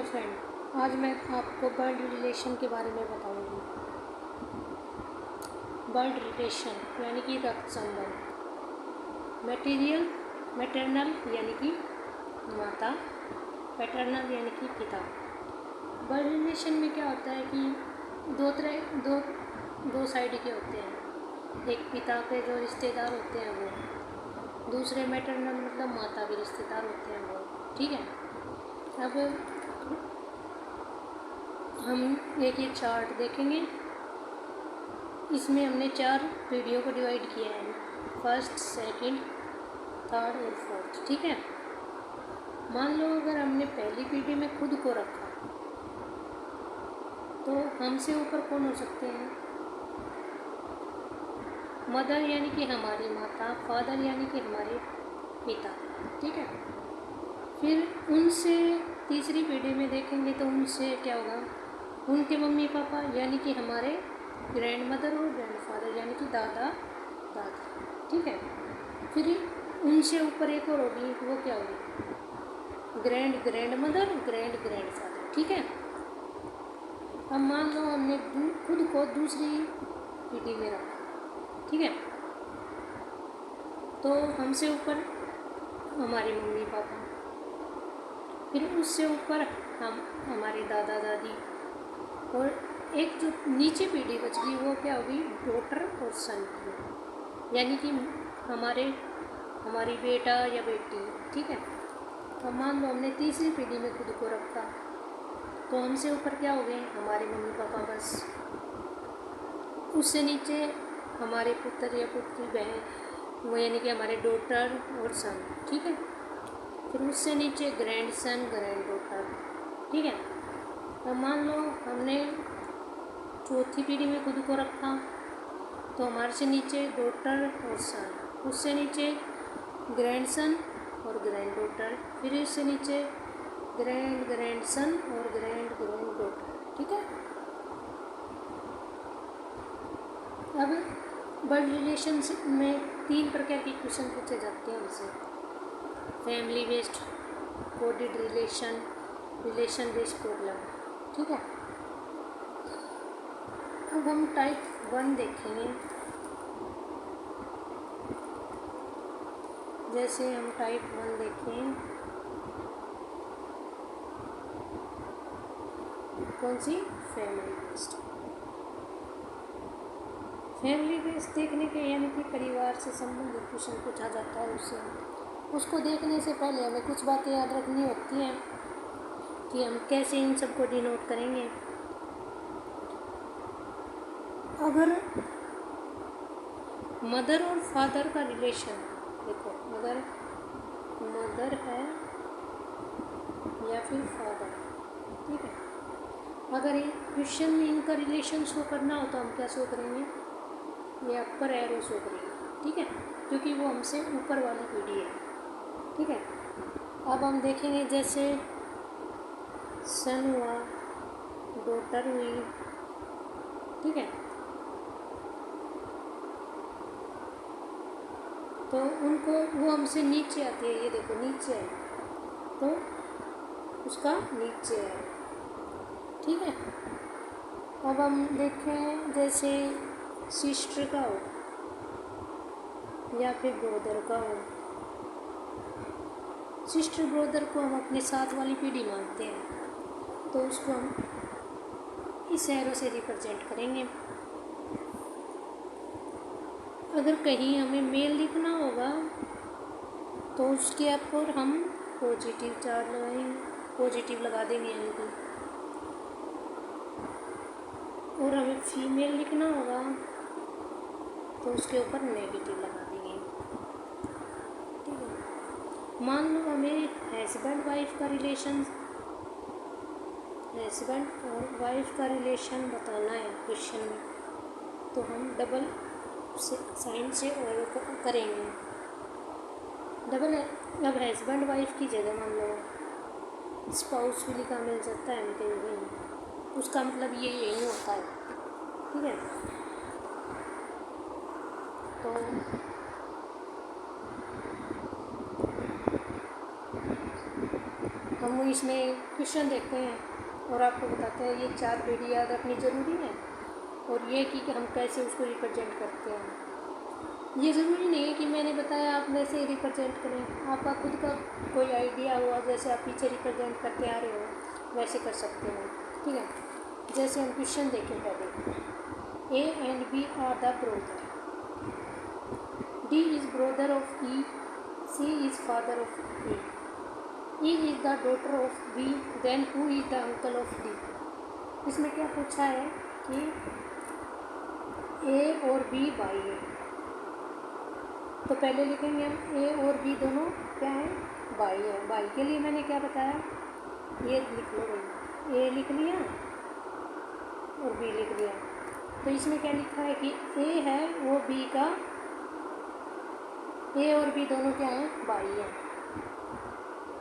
Friend, आज मैं आपको ब्लड रिलेशन के बारे में बताऊंगी। ब्लड रिलेशन यानी कि रक्त संबंध। मैटरनल यानी कि माता, पैटर्नल यानी कि पिता। ब्लड रिलेशन में क्या होता है कि दो साइड के होते हैं। एक पिता के जो रिश्तेदार होते हैं वो, दूसरे मैटरनल मतलब माता के रिश्तेदार होते हैं वो। ठीक है, अब हम एक ये चार्ट देखेंगे। इसमें हमने 4 पीढ़ियों को डिवाइड किया है, फर्स्ट, सेकंड, थर्ड और फोर्थ। ठीक है, मान लो अगर हमने पहली पीढ़ी में खुद को रखा तो हमसे ऊपर कौन हो सकते हैं? मदर यानी कि हमारी माता, फादर यानी कि हमारे पिता। ठीक है, फिर उनसे तीसरी पीढ़ी में देखेंगे तो उनसे क्या होगा? उनके मम्मी पापा यानी कि हमारे ग्रैंड मदर और ग्रैंड फादर यानी कि दादा दादी। ठीक है, फिर उनसे ऊपर एक और होगी, वो क्या होगी? Grand mother, grand father. ठीक है, अब मान लो हमने खुद को दूसरी पीढ़ी में रखा। ठीक है, तो हमसे ऊपर हमारे मम्मी पापा, फिर उससे ऊपर हमारे दादा दादी, और एक जो नीचे पीढ़ी बच गई वो क्या होगी? डॉटर और सन की, यानी कि हमारी बेटा या बेटी। ठीक है, अब मान लो हमने तीसरी पीढ़ी में खुद को रखा तो हमसे ऊपर क्या हो गए? हमारे मम्मी पापा बस। उससे नीचे हमारे पुत्र या पुत्री, बहन, वो यानी कि हमारे डॉटर और सन। ठीक है, फिर उससे नीचे ग्रैंड सन, ग्रैंड डॉटर। ठीक है, अब मान लो हमने चौथी पीढ़ी में खुद को रखा तो हमारे से नीचे डॉटर और सन, उससे नीचे ग्रैंड सन और ग्रैंड डॉटर, फिर इससे नीचे ग्रैंड सन और ग्रैंड डॉटर। ठीक है, अब ब्लड रिलेशनशिप में 3 प्रकार के क्वेश्चन पूछे जाते हैं हमसे। Family based, coded relation, relation based problem. ठीक है, अब हम टाइप 1 देखेंगे। जैसे हम टाइप 1 देखें, कौन सी? Family based. फैमिली बेस्ड देखने के यानी कि परिवार से संबंधित क्वेश्चन पूछा जाता है। उसको देखने से पहले हमें कुछ बातें याद रखनी होती हैं कि हम कैसे इन सबको डिनोट करेंगे। अगर मदर और फादर का रिलेशन देखो, अगर मदर है या फिर फादर, ठीक है, अगर ये क्वेश्चन में इनका रिलेशन शो करना हो तो हम क्या शो करेंगे? ये अपर एरो शो करेंगे। ठीक है, क्योंकि वो हमसे ऊपर वाली पीढ़ी है। ठीक है, अब हम देखेंगे जैसे सन हुआ, डॉटर हुई। ठीक है, तो उनको वो हमसे नीचे आती है। ये देखो नीचे है तो उसका नीचे है। ठीक है, अब हम देखें जैसे सिस्टर का हो या फिर ब्रदर का हो। सिस्टर ब्रदर को हम अपने साथ वाली पीढ़ी मानते हैं तो उसको हम इस एरो से रिप्रेजेंट करेंगे। अगर कहीं हमें मेल लिखना होगा तो उसके ऊपर हम पॉजिटिव चार्ज लगाएंगे, पॉजिटिव लगा देंगे यानी कि, और हमें फीमेल लिखना होगा तो उसके ऊपर नेगेटिव लगा देंगे। ठीक है, मान लो हमें हस्बैंड वाइफ और वाइफ का रिलेशन बताना है क्वेश्चन में, तो हम डबल साइन से और करेंगे। डबल है, अब हस्बैंड वाइफ की जगह मान लो स्पाउस भी लिखा मिल जाता है कहीं, उसका मतलब ये यही होता है। ठीक है, तो हम इसमें क्वेश्चन देखते हैं और आपको बताते हैं ये 4 पीढ़ी याद रखनी ज़रूरी है, और ये कि हम कैसे उसको रिप्रेजेंट करते हैं। ये ज़रूरी नहीं है कि मैंने बताया आप वैसे ही रिप्रेजेंट करें, आपका खुद का कोई आइडिया हुआ जैसे आप पीछे रिप्रेजेंट करते आ रहे हो वैसे कर सकते हो, ठीक है। जैसे हम क्वेश्चन देखें पहले, A and B are the brother, D is brother of E, C is father of A, E is the daughter of B, then who is the uncle of D? इसमें क्या पूछा है कि A और B भाई है, तो पहले लिखेंगे हम A और B दोनों क्या है, भाई है। भाई के लिए मैंने क्या बताया, ये लिख लो भाई, A लिख लिया और B लिख लिया। तो इसमें क्या लिखा है कि A है वो B का, A और B दोनों क्या है, भाई है।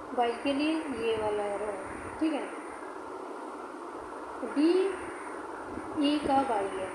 भाई के लिए ये वाला एरो है, ठीक है। डी ई का भाई है,